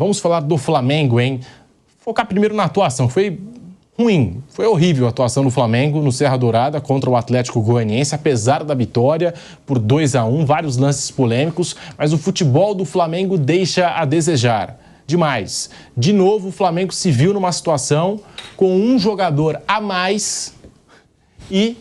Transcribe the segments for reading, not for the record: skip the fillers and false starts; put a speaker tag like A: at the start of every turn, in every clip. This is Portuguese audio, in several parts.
A: vamos falar do Flamengo, hein? Focar primeiro na atuação. Foi ruim, foi horrível a atuação do Flamengo no Serra Dourada contra o Atlético Goianiense, apesar da vitória por 2-1, vários lances polêmicos, mas o futebol do Flamengo deixa a desejar. Demais. De novo, o Flamengo se viu numa situação com um jogador a mais e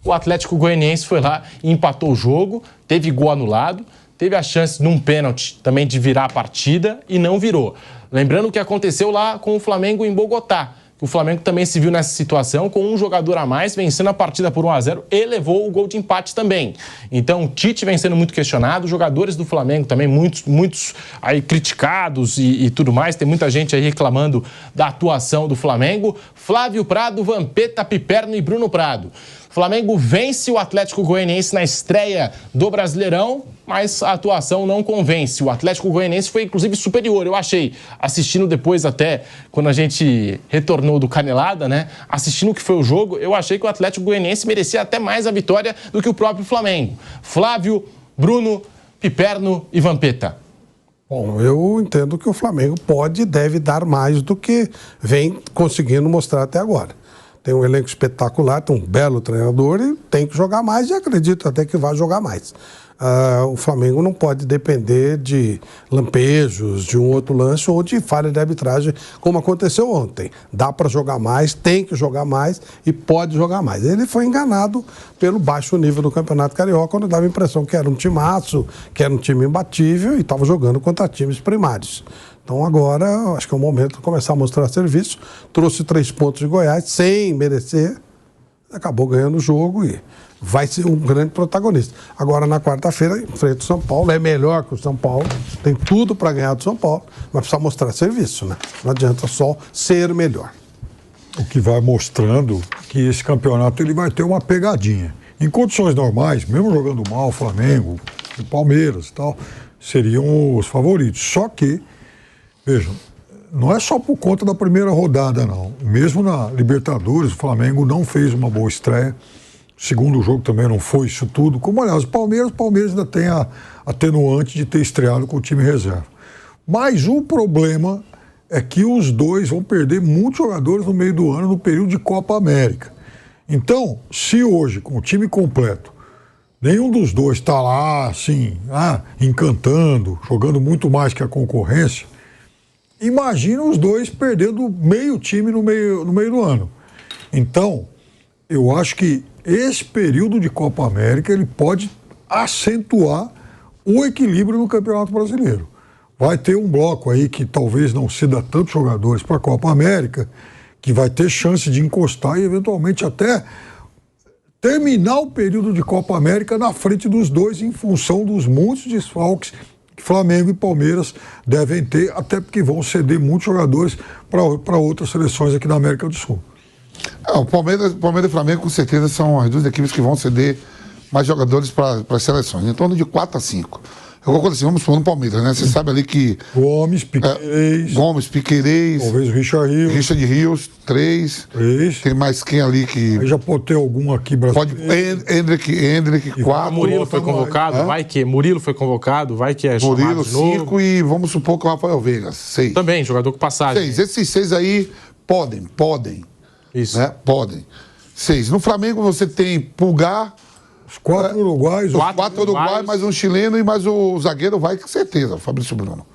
A: o Atlético Goianiense foi lá e empatou o jogo, teve gol anulado, teve a chance num pênalti também de virar a partida e não virou. Lembrando o que aconteceu lá com o Flamengo em Bogotá. O Flamengo também se viu nessa situação com um jogador a mais, vencendo a partida por 1-0 e levou o gol de empate também. Então, o Tite vem sendo muito questionado, os jogadores do Flamengo também, muitos aí criticados e tudo mais. Tem muita gente aí reclamando da atuação do Flamengo. Flávio Prado, Vampeta, Piperno e Bruno Prado. O Flamengo vence o Atlético Goianiense na estreia do Brasileirão, mas a atuação não convence. O Atlético Goianiense foi, inclusive, superior, eu achei. Assistindo depois até, quando a gente retornou do Canelada, né? Assistindo o que foi o jogo, eu achei que o Atlético Goianiense merecia até mais a vitória do que o próprio Flamengo. Flávio, Bruno, Piperno e Vampeta.
B: Bom, eu entendo que o Flamengo pode e deve dar mais do que vem conseguindo mostrar até agora. Tem um elenco espetacular, tem um belo treinador e tem que jogar mais e acredito até que vai jogar mais. O Flamengo não pode depender de lampejos, de um outro lance ou de falha de arbitragem, como aconteceu ontem. Dá para jogar mais, tem que jogar mais e pode jogar mais. Ele foi enganado pelo baixo nível do Campeonato Carioca, quando dava a impressão que era um timaço, que era um time imbatível e estava jogando contra times primários. Então agora, acho que é o momento de começar a mostrar serviço. Trouxe 3 pontos de Goiás, sem merecer, acabou ganhando o jogo e vai ser um grande protagonista. Agora, na quarta-feira, enfrenta o São Paulo, é melhor que o São Paulo, tem tudo para ganhar do São Paulo, mas precisa mostrar serviço, né? Não adianta só ser melhor.
C: O que vai mostrando que esse campeonato ele vai ter uma pegadinha. Em condições normais, mesmo jogando mal, o Flamengo, o Palmeiras e tal, seriam os favoritos. Só que, vejam, não é só por conta da primeira rodada, não. Mesmo na Libertadores, o Flamengo não fez uma boa estreia. O segundo jogo também não foi isso tudo. Como, aliás, o Palmeiras ainda tem a atenuante de ter estreado com o time reserva. Mas o problema é que os dois vão perder muitos jogadores no meio do ano, no período de Copa América. Então, se hoje, com o time completo, nenhum dos dois está lá, assim, encantando, jogando muito mais que a concorrência, imagina os dois perdendo meio time no meio do ano. Então, eu acho que esse período de Copa América ele pode acentuar o equilíbrio no Campeonato Brasileiro. Vai ter um bloco aí que talvez não ceda tantos jogadores para a Copa América, que vai ter chance de encostar e eventualmente até terminar o período de Copa América na frente dos dois em função dos muitos desfalques que Flamengo e Palmeiras devem ter, até porque vão ceder muitos jogadores para outras seleções aqui da América do Sul.
D: O Palmeiras e o Flamengo, com certeza, são as duas equipes que vão ceder mais jogadores para as seleções, em torno de 4 a 5. Eu concordo assim, vamos supor no Palmeiras, né? Você sabe ali que...
C: Gomes, Piquerez...
D: Talvez
C: o
D: Richard Rios, 3. Tem mais quem ali que...
C: Aí já pode ter algum aqui brasileiro.
D: Hendrick, 4.
A: Murilo foi convocado, vai que... Murilo foi convocado, vai que é chamado
D: Murilo,
A: de novo.
D: 5 e vamos supor que o Rafael Veiga, 6.
A: Também, jogador com passagem.
D: 6. Esses 6 aí podem.
A: Isso.
D: Né? Podem. 6. No Flamengo você tem Pulgar...
C: Os 4 uruguaios.
D: Os 4 uruguaios, mais um chileno e mais o zagueiro vai, com certeza, o Fabrício Bruno.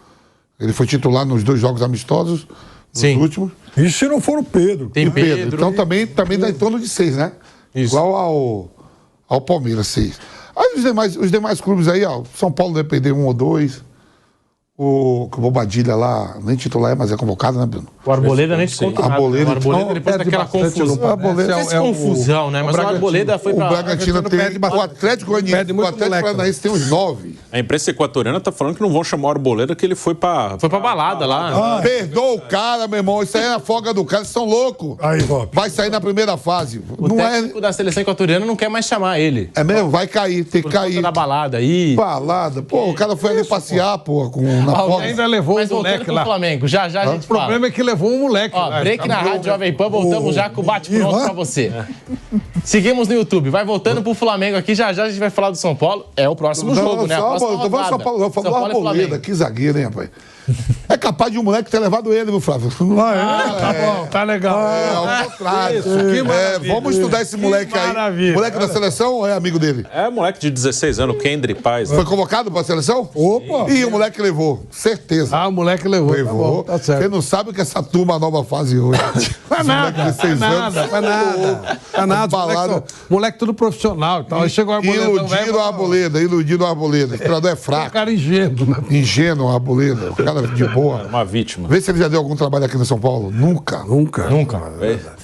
D: Ele foi titular nos 2 jogos amistosos, nos últimos.
C: E se não for o Pedro?
A: Tem Pedro.
D: Então também dá em torno de 6, né?
A: Isso.
D: Igual ao Palmeiras, 6. Aí os demais clubes aí, São Paulo deve perder 1 ou 2. O Bobadilha lá, nem titular mas é convocado, né, Bruno?
A: O Arboleda nem te conta nada.
D: Arboleda,
A: o Arboleda depois daquela confusão. Confusão, né? Mas o Arboleda foi pra...
D: O Bragantino tem... O Atlético Paranaense tem uns 9.
E: A imprensa equatoriana tá falando que não vão chamar o Arboleda, que ele foi pra balada lá.
D: Perdoa o cara, meu irmão. Isso aí é a folga do cara. Vocês são loucos. Vai sair na primeira fase.
A: O técnico da seleção equatoriana não quer mais chamar ele.
D: É mesmo? Vai cair. Tem que cair.
A: Da balada aí.
D: Balada. Pô, o cara foi ali passear, pô,
F: ainda levou um moleque lá.
A: Flamengo. Já a gente fala.
F: O problema é que levou um moleque lá.
A: Break na Rádio Jovem Pan, voltamos já com o bate-pronto pra você. Seguimos no YouTube. Vai voltando pro Flamengo aqui, já a gente vai falar do São Paulo. É o próximo jogo, né?
D: Vamos falar do Arboleda. Que zagueiro, hein, rapaz? É capaz de um moleque ter levado ele, viu, Flávio?
F: Tá bom, tá legal.
D: Ao contrário.
F: Que maravilha.
D: Vamos estudar esse moleque aí.
F: Maravilha.
D: Moleque da seleção ou é amigo dele?
E: É moleque de 16 anos, Kendry Paz.
D: Foi convocado pra seleção?
F: Opa!
D: E o moleque levou, certeza.
F: O moleque levou.
D: Levou.
F: Tá bom, tá certo.
D: Quem não sabe o que essa turma nova faz hoje.
F: Faz nada, faz nada.
D: Balada.
F: Moleque tudo profissional e tal. Aí chegou o Arboleda.
D: Iludindo o Arboleda. O treinador é fraco.
F: Cara ingênuo, né?
D: Ingênuo o Arboleda. O cara de boa.
E: Uma vítima.
D: Vê se ele já deu algum trabalho aqui no São Paulo. Nunca.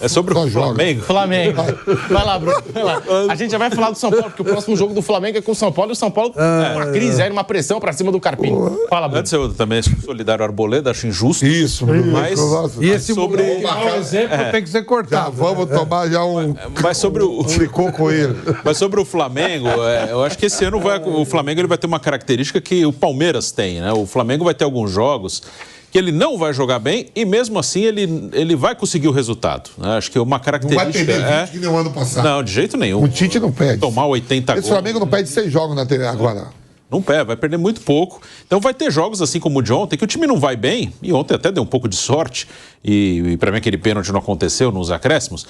E: É sobre o Flamengo.
A: Flamengo. Vai lá, Bruno. Vai lá. A gente já vai falar do São Paulo, porque o próximo jogo do Flamengo é com o São Paulo e o São Paulo uma crise aí, uma pressão pra cima do Carpinho. Fala, Bruno.
E: Antes eu também sou solidário ao Arboleda, acho injusto.
D: Isso,
E: Mas
F: E esse
E: sobre-
F: moleque, por exemplo, tem que ser
D: Já
F: cortado.
D: vamos tomar já um
E: Mas sobre o,
D: licor com ele.
E: mas sobre o Flamengo, eu acho que esse ano o Flamengo ele vai ter uma característica que o Palmeiras tem, né? O Flamengo vai ter alguns jogos que ele não vai jogar bem e mesmo assim ele vai conseguir o resultado, né? Acho que uma
D: Não vai
E: característica
D: perder 20 que nem o ano passado.
E: Não, de jeito nenhum.
D: O Tite não perde.
E: Tomar 80
D: Esse
E: gols.
D: Flamengo não perde 6 jogos na TV agora.
E: Não perde, vai perder muito pouco. Então vai ter jogos assim como o de ontem, que o time não vai bem, e ontem até deu um pouco de sorte, e para mim aquele pênalti não aconteceu nos acréscimos,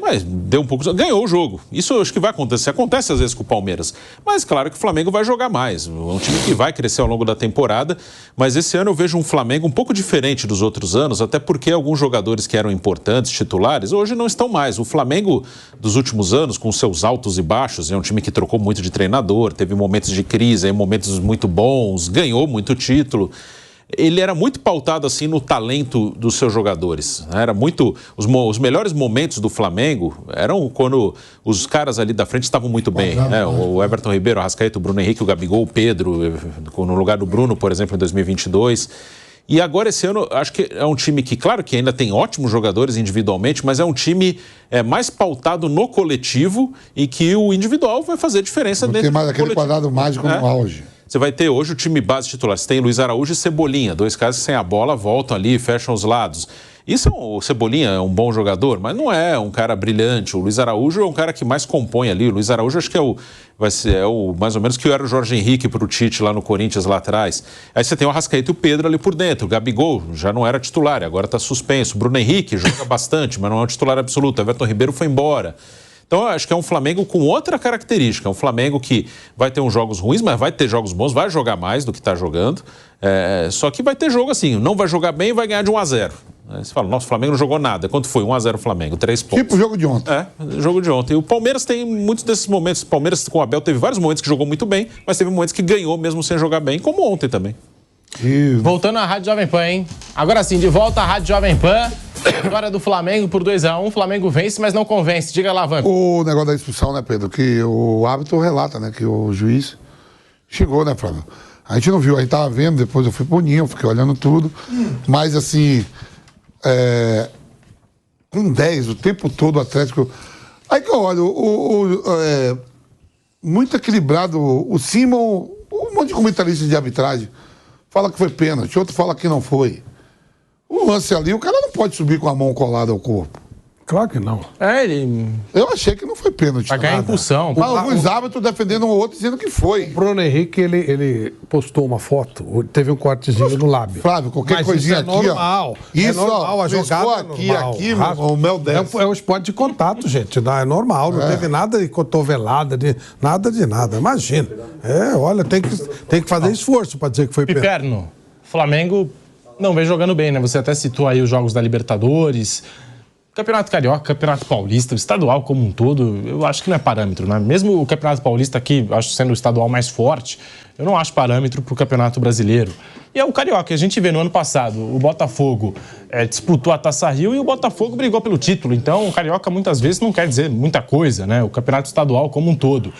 E: mas deu um pouco de... Ganhou o jogo. Isso eu acho que vai acontecer. Acontece às vezes com o Palmeiras. Mas claro que o Flamengo vai jogar mais. É um time que vai crescer ao longo da temporada, mas esse ano eu vejo um Flamengo um pouco diferente dos outros anos, até porque alguns jogadores que eram importantes, titulares, hoje não estão mais. O Flamengo dos últimos anos, com seus altos e baixos, é um time que trocou muito de treinador, teve momentos de crise, aí momentos muito bons, ganhou muito título. Ele era muito pautado assim no talento dos seus jogadores. Era muito os melhores momentos do Flamengo eram quando os caras ali da frente estavam muito bem, né? O Everton Ribeiro, o Arrascaeta, o Bruno Henrique, o Gabigol, o Pedro, no lugar do Bruno, por exemplo, em 2022. E agora esse ano, acho que é um time que, claro que ainda tem ótimos jogadores individualmente, mas é um time mais pautado no coletivo e que o individual vai fazer diferença
D: Não
E: dentro
D: tem mais
E: do
D: aquele
E: coletivo.
D: quadrado mágico no auge.
E: Você vai ter hoje o time base titular. Você tem Luiz Araújo e Cebolinha, dois caras que sem a bola voltam ali, fecham os lados. Isso o Cebolinha é um bom jogador, mas não é um cara brilhante. O Luiz Araújo é um cara que mais compõe ali. O Luiz Araújo acho que vai ser mais ou menos que era o Jorge Henrique para o Tite lá no Corinthians lá atrás. Aí você tem o Arrascaeta e o Pedro ali por dentro. O Gabigol já não era titular, agora está suspenso. O Bruno Henrique joga bastante, mas não é um titular absoluto. O Everton Ribeiro foi embora. Então, eu acho que é um Flamengo com outra característica. É um Flamengo que vai ter uns jogos ruins, mas vai ter jogos bons, vai jogar mais do que está jogando. Só que vai ter jogo assim, não vai jogar bem e vai ganhar de 1-0. Aí você fala, nossa, o Flamengo não jogou nada. Quanto foi? 1-0 o Flamengo, 3 pontos.
D: Tipo o jogo de ontem.
E: Jogo de ontem. E o Palmeiras tem muitos desses momentos. O Palmeiras com o Abel teve vários momentos que jogou muito bem, mas teve momentos que ganhou mesmo sem jogar bem, como ontem também.
A: Voltando à Rádio Jovem Pan, hein? Agora sim, de volta à Rádio Jovem Pan. Agora do Flamengo por 2-1. O Flamengo vence, mas não convence. Diga lá, Vanco.
D: O negócio da expulsão, né, Pedro? Que o árbitro relata, né? Que o juiz chegou, né, Flávio? A gente não viu, a gente tava vendo, depois eu fui pro Ninho, fiquei olhando tudo. Mas, assim, com 10, o tempo todo o Atlético... Aí que eu olho, muito equilibrado, o Simon, um monte de comentarista de arbitragem fala que foi pênalti, outro fala que não foi. O lance ali, o cara não pode subir com a mão colada ao corpo.
F: Claro que não.
A: Ele
D: Eu achei que não foi pênalti.
A: vai ganhar impulsão.
D: Mas alguns árbitros defendendo um outro dizendo que foi.
F: Bruno Henrique, ele postou uma foto, teve um cortezinho no lábio.
D: Flávio, qualquer
F: Mas
D: coisinha
F: isso é
D: aqui,
F: normal.
D: ó. Isso,
F: é normal,
D: ó,
F: a jogada é
D: aqui,
F: normal.
D: aqui, meu irmão, o mel desce.
F: É um esporte de contato, gente. É normal, não teve nada de cotovelada, nada de nada. Imagina. Olha, tem que fazer esforço para dizer que foi pênalti.
A: Piperno, Flamengo não vem jogando bem, né? Você até citou aí os jogos da Libertadores, Campeonato Carioca, Campeonato Paulista, o estadual como um todo, eu acho que não é parâmetro, né? Mesmo o Campeonato Paulista aqui, acho sendo o estadual mais forte, eu não acho parâmetro para o Campeonato Brasileiro. E é o Carioca, a gente vê no ano passado, o Botafogo disputou a Taça Rio e o Botafogo brigou pelo título. Então, o Carioca muitas vezes não quer dizer muita coisa, né? O Campeonato Estadual como um todo.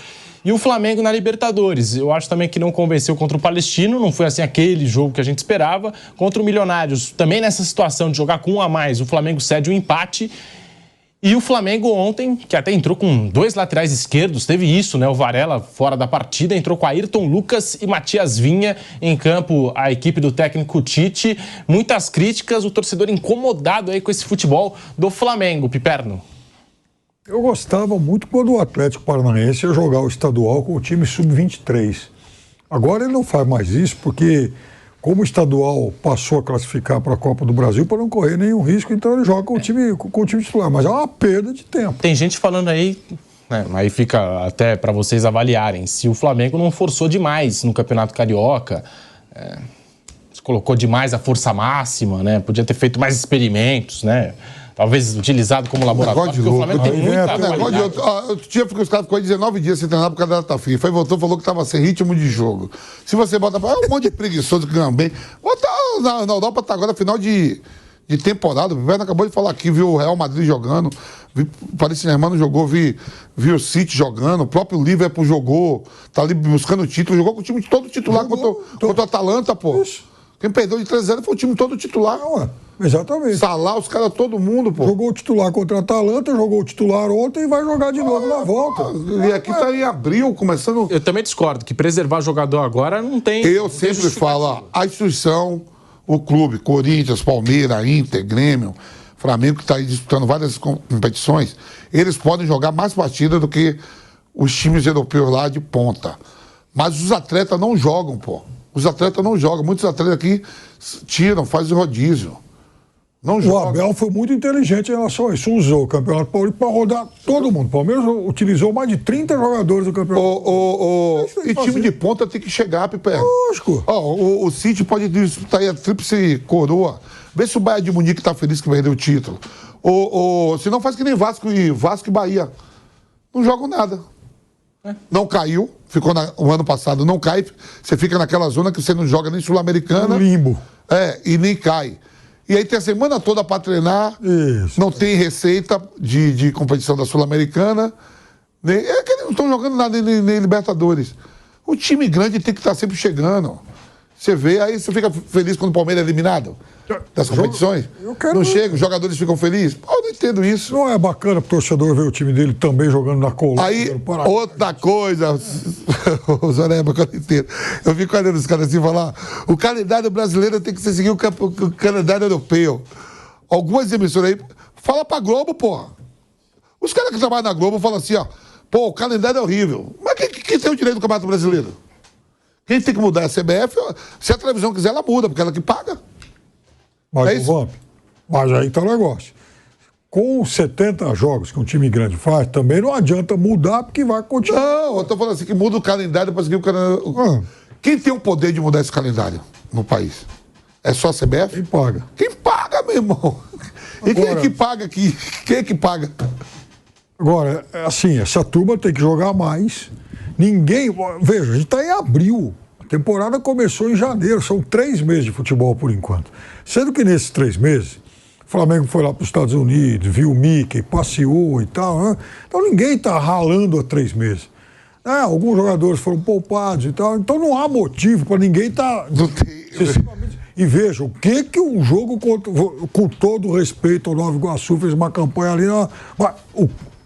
A: E o Flamengo na Libertadores, eu acho também que não convenceu contra o Palestino, não foi assim aquele jogo que a gente esperava. Contra o Milionários, também nessa situação de jogar com 1 a mais, o Flamengo cede o empate. E o Flamengo ontem, que até entrou com 2 laterais esquerdos, teve isso, né? O Varela fora da partida, entrou com Ayrton Lucas e Matias Vinha em campo, a equipe do técnico Tite. Muitas críticas, o torcedor incomodado aí com esse futebol do Flamengo, Piperno.
C: Eu gostava muito quando o Atlético Paranaense ia jogar o estadual com o time sub-23. Agora ele não faz mais isso porque como o estadual passou a classificar para a Copa do Brasil para não correr nenhum risco, então ele joga com o time titular. Mas é uma perda de tempo.
A: Tem gente falando aí, né, aí fica até para vocês avaliarem, se o Flamengo não forçou demais no Campeonato Carioca, se colocou demais a força máxima, né? Podia ter feito mais experimentos, né? Talvez utilizado como laboratório, porque o Flamengo tem muita qualidade.
D: Outro dia os caras ficou 19 dias sem treinar por causa da data FIFA. Aí voltou e falou que estava sem ritmo de jogo. Se você bota... um monte de preguiçoso que ganha bem. Bota na Europa, tá agora final de temporada. O Viverno acabou de falar aqui, viu o Real Madrid jogando, viu o Paris Saint-Germain jogou, viu o City jogando, o próprio Liverpool jogou, tá ali buscando o título, jogou com o time todo titular contra o Atalanta, pô. Isso. Quem perdeu de 3-0 foi o time todo titular.
C: Exatamente.
D: Salah, os caras, todo mundo, pô.
C: Jogou o titular contra o Atalanta, jogou o titular ontem e vai jogar de novo na volta.
D: E aqui tá em abril, começando...
A: Eu também discordo, que preservar jogador agora não tem...
D: Eu sempre falo, a instituição, o clube, Corinthians, Palmeiras, Inter, Grêmio, Flamengo, que está aí disputando várias competições, eles podem jogar mais partidas do que os times europeus lá de ponta. Mas os atletas não jogam, pô. Os atletas não jogam. Muitos atletas aqui tiram, fazem rodízio. Não joga.
C: O Abel foi muito inteligente em relação a isso. Usou o Campeonato Paulista para rodar todo mundo. O Palmeiras utilizou mais de 30 jogadores do Campeonato.
D: E time de ponta tem que chegar, Pipe.
C: Lógico.
D: O City pode disputar aí a tríplice coroa. Vê se o Bayern de Munique tá feliz que perdeu o título. Se não, faz que nem Vasco e Bahia. Não jogam nada. Não caiu. Ficou o ano passado, não cai. Você fica naquela zona que você não joga nem Sul-Americana.
C: Limbo.
D: E nem cai. E aí tem a semana toda para treinar.
C: Isso.
D: Não tem receita de competição da Sul-Americana. É que eles não estão jogando nada nem Libertadores. O time grande tem que estar sempre chegando. Você vê, aí você fica feliz quando o Palmeiras é eliminado das competições. Não chega, os jogadores ficam felizes. Eu não entendo isso.
C: Não é bacana pro torcedor ver o time dele também jogando na Colômbia.
D: Aí, outra coisa, o Zoreba, que eu não entendo. Eu vi quando os caras assim falar, o calendário brasileiro tem que seguir o calendário europeu. Algumas emissoras aí, fala pra Globo, porra. Os caras que trabalham na Globo falam assim, ó, pô, o calendário é horrível. Mas quem tem o direito do Campeonato Brasileiro? Quem tem que mudar é a CBF, se a televisão quiser, ela muda, porque ela que paga.
C: Mas, mas aí tá o negócio. Com 70 jogos que um time grande faz, também não adianta mudar, porque vai continuar.
D: Não, eu tô falando assim, que muda o calendário para seguir o calendário. Quem tem o poder de mudar esse calendário no país? É só a CBF?
C: Quem paga?
D: Quem paga, meu irmão? E agora, quem é que paga aqui? Quem é que paga?
C: Agora, assim, essa turma tem que jogar mais. Ninguém... Veja, a gente está em abril. A temporada começou em janeiro. São 3 meses de futebol, por enquanto. Sendo que nesses 3 meses, o Flamengo foi lá para os Estados Unidos, viu o Mickey, passeou e tal. Né? Então ninguém está ralando há 3 meses. Alguns jogadores foram poupados e tal. Então não há motivo para ninguém estar... E veja, o que um jogo, com todo o respeito ao Nova Iguaçu, fez uma campanha ali...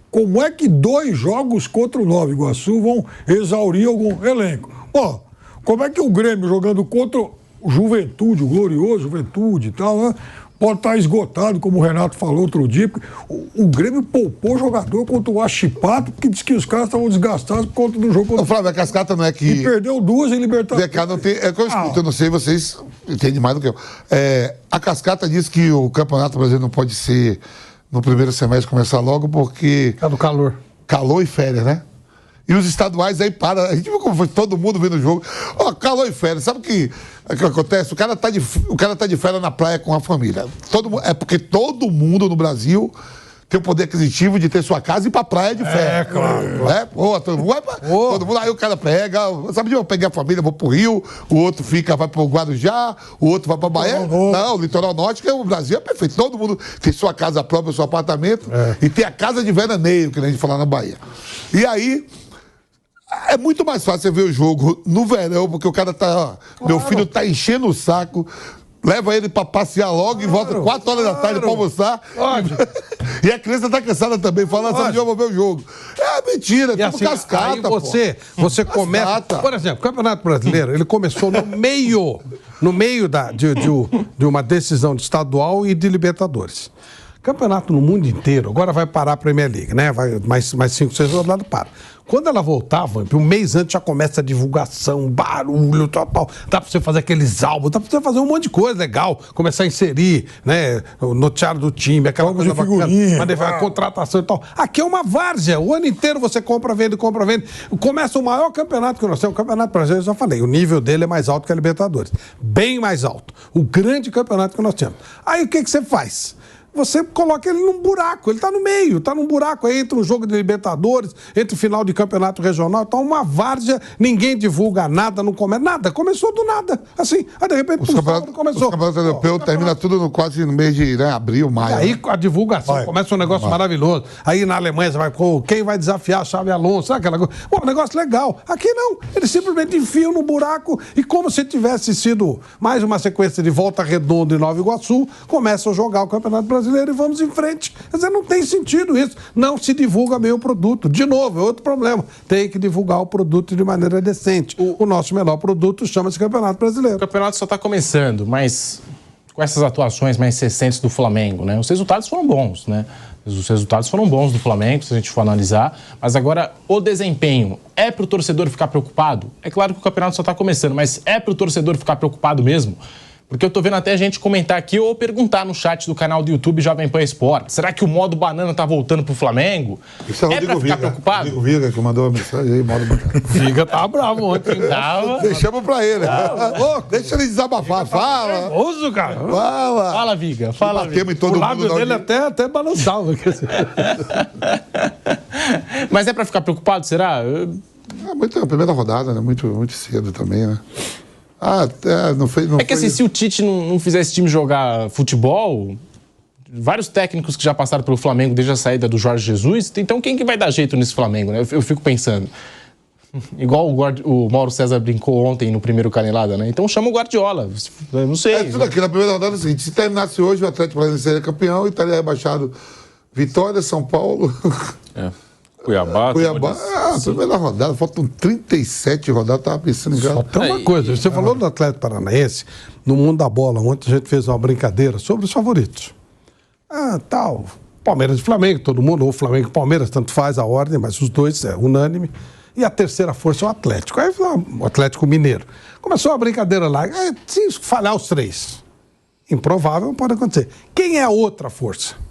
C: Como é que 2 jogos contra o Nova Iguaçu vão exaurir algum elenco? Como é que o Grêmio jogando contra o Juventude, o glorioso Juventude e tal, né, pode estar esgotado, como o Renato falou outro dia, porque o Grêmio poupou jogador contra o Achipato, porque disse que os caras estavam desgastados por conta do jogo contra o
D: Flávio, a cascata não é que...
C: E perdeu 2 em Libertadores.
D: Não tem... É que eu escuto, eu não sei, vocês entendem mais do que eu. A cascata diz que o Campeonato Brasileiro não pode ser... no primeiro semestre começar logo, porque...
F: É do calor.
D: Calor e férias, né? E os estaduais aí param. A gente viu como foi todo mundo vendo o jogo. Calor e férias. Sabe o que acontece? O cara tá de férias na praia com a família. É porque todo mundo no Brasil tem o poder aquisitivo de ter sua casa e ir pra praia de férias.
C: Claro.
D: Todo mundo vai todo mundo. Aí o cara pega... Sabe, eu peguei a família, vou pro Rio, o outro vai pro Guarujá, o outro vai pra Bahia. Não, o litoral norte, o Brasil é perfeito. Todo mundo tem sua casa própria, seu apartamento, e tem a casa de veraneio, que a gente fala na Bahia. E aí... É muito mais fácil você ver o jogo no verão, porque o cara tá... Meu filho tá enchendo o saco, leva ele pra passear logo e volta 4 horas da tarde pra almoçar. E a criança tá cansada também, falando assim, eu vou ver o jogo. É mentira, é tudo cascata,
F: aí você começa... Por exemplo, o Campeonato Brasileiro, ele começou no meio de uma decisão de estadual e de Libertadores.
B: Campeonato no mundo inteiro, agora vai parar a Premier League, né? Vai mais 5, 6 rodadas, para. Quando ela voltava, um mês antes já começa a divulgação, barulho, tal. Dá pra você fazer aqueles álbuns, dá pra você fazer um monte de coisa legal, começar a inserir, né? O noticiário do time, aquela coisa bacana, a contratação e tal. Aqui é uma várzea, o ano inteiro você compra, vende. Começa o maior campeonato que nós temos, o Campeonato Brasileiro, eu já falei, o nível dele é mais alto que a Libertadores. Bem mais alto. O grande campeonato que nós temos. Aí o que você faz? Você coloca ele num buraco, ele está no meio, está num buraco aí entre um jogo de Libertadores, entre o final de campeonato regional, tá uma várzea, ninguém divulga nada, não começa nada, começou do nada, assim, aí de repente começou.
D: Os campeonatos europeus termina tudo quase no mês de abril, maio.
B: E aí a divulgação começa um negócio maravilhoso, aí na Alemanha você vai, quem vai desafiar a Xabi Alonso, sabe aquela coisa? Pô, um negócio legal. Aqui não, eles simplesmente enfiam no buraco e como se tivesse sido mais uma sequência de Volta Redonda em Nova Iguaçu, começam a jogar o Campeonato Brasileiro e vamos em frente. Quer dizer, não tem sentido isso. Não se divulga bem o produto. De novo, é outro problema. Tem que divulgar o produto de maneira decente. O nosso melhor produto chama-se Campeonato Brasileiro.
A: O campeonato só está começando, mas com essas atuações mais recentes do Flamengo, né? Os resultados foram bons, né? Os resultados foram bons do Flamengo, se a gente for analisar. Mas agora, o desempenho é para o torcedor ficar preocupado? É claro que o campeonato só está começando, mas é para o torcedor ficar preocupado mesmo? Porque eu tô vendo até gente comentar aqui ou perguntar no chat do canal do YouTube Jovem Pan Esporte. Será que o modo banana tá voltando pro Flamengo?
D: Isso é
A: pra ficar preocupado?
D: Rodrigo Viga que mandou a mensagem aí, modo banana.
B: Viga tava bravo ontem.
D: Deixamos pra ele. Deixa ele desabafar. Fala.
B: Nervoso, cara.
A: Fala, Viga. Fala, Viga.
D: Em todo
B: o lábio dele até balançava.
A: Mas é pra ficar preocupado, será?
D: A primeira rodada, né? Muito cedo também, né?
A: Assim, se o Tite não fizer esse time jogar futebol, vários técnicos que já passaram pelo Flamengo desde a saída do Jorge Jesus, então quem que vai dar jeito nesse Flamengo, né? Eu fico pensando. Igual o Mauro César brincou ontem no primeiro Canelada, né? Então chama o Guardiola. Eu não sei.
D: É tudo aqui. Na primeira rodada é o seguinte: se terminasse hoje, o Atlético Paranaense seria campeão e estaria rebaixado Vitória, São Paulo.
E: Cuiabá.
D: Primeira rodada, faltam 37 rodadas, estava pensando em
B: Só tem uma coisa, você falou do Atlético Paranaense, no mundo da bola, ontem a gente fez uma brincadeira sobre os favoritos. Palmeiras e Flamengo, todo mundo, ou Flamengo e Palmeiras, tanto faz a ordem, mas os dois é unânime. E a terceira força é o Atlético. Aí o Atlético Mineiro. Começou a brincadeira lá, se falhar os três, improvável, pode acontecer. Quem é a outra força?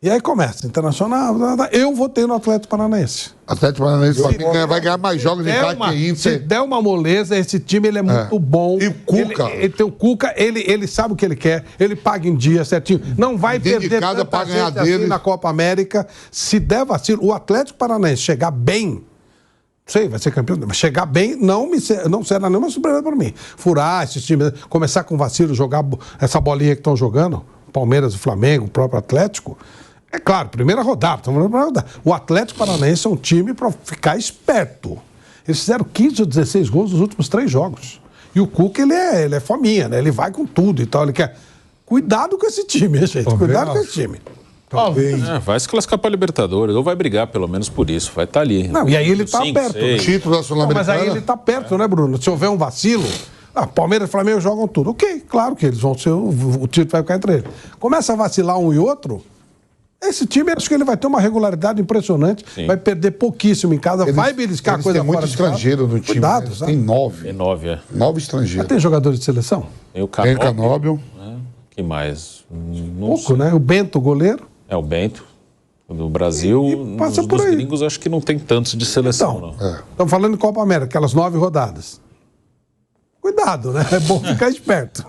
B: E aí começa, Internacional, eu votei no Atlético Paranaense.
D: Atlético Paranaense vai ganhar mais jogos em casa que Inter.
B: Se der uma moleza, esse time ele é muito bom.
D: E o Cuca?
B: Ele tem o Cuca, ele sabe o que ele quer, ele paga em dia certinho. Não vai perder
D: tanta
B: pra
D: ganhar
B: gente assim na Copa América. Se der vacilo, o Atlético Paranaense chegar bem, não sei, vai ser campeão, mas chegar bem não será nenhuma surpresa para mim. Furar esses times, começar com vacilo, jogar essa bolinha que estão jogando, Palmeiras, o Flamengo, o próprio Atlético. É claro, primeira rodada, estamos falando primeira rodada. O Atlético Paranaense é um time para ficar esperto. Eles fizeram 15 ou 16 gols nos últimos 3 jogos. E o Cuca, ele é fominha, né? Ele vai com tudo e tal. Ele quer. Cuidado com esse time, gente. Cuidado com esse time.
E: Vai se classificar para Libertadores, ou vai brigar pelo menos por isso, vai estar ali.
B: Não, e aí ele está perto. Né?
D: Título da Sul-Americana.
B: Mas aí ele está perto, né, Bruno? Se houver um vacilo, Palmeiras e Flamengo jogam tudo. Ok, claro que eles vão ser. O título vai ficar entre eles. Começa a vacilar um e outro. Esse time, acho que ele vai ter uma regularidade impressionante, vai perder pouquíssimo em casa, vai beliscar a coisa
D: fora. Tem muito estrangeiro no time.
B: Cuidado,
D: Tem 9.
E: Tem 9,
D: 9 estrangeiros.
B: Tem jogadores de seleção?
E: Tem o
D: Canóbio.
E: Que mais?
B: Pouco, né? O Bento, goleiro.
E: O Bento. Do Brasil,
B: passa por aí.
E: Gringos, acho que não tem tantos de seleção,
B: então,
E: não.
B: Estamos falando de Copa América, aquelas 9 rodadas. Cuidado, né? É bom ficar esperto.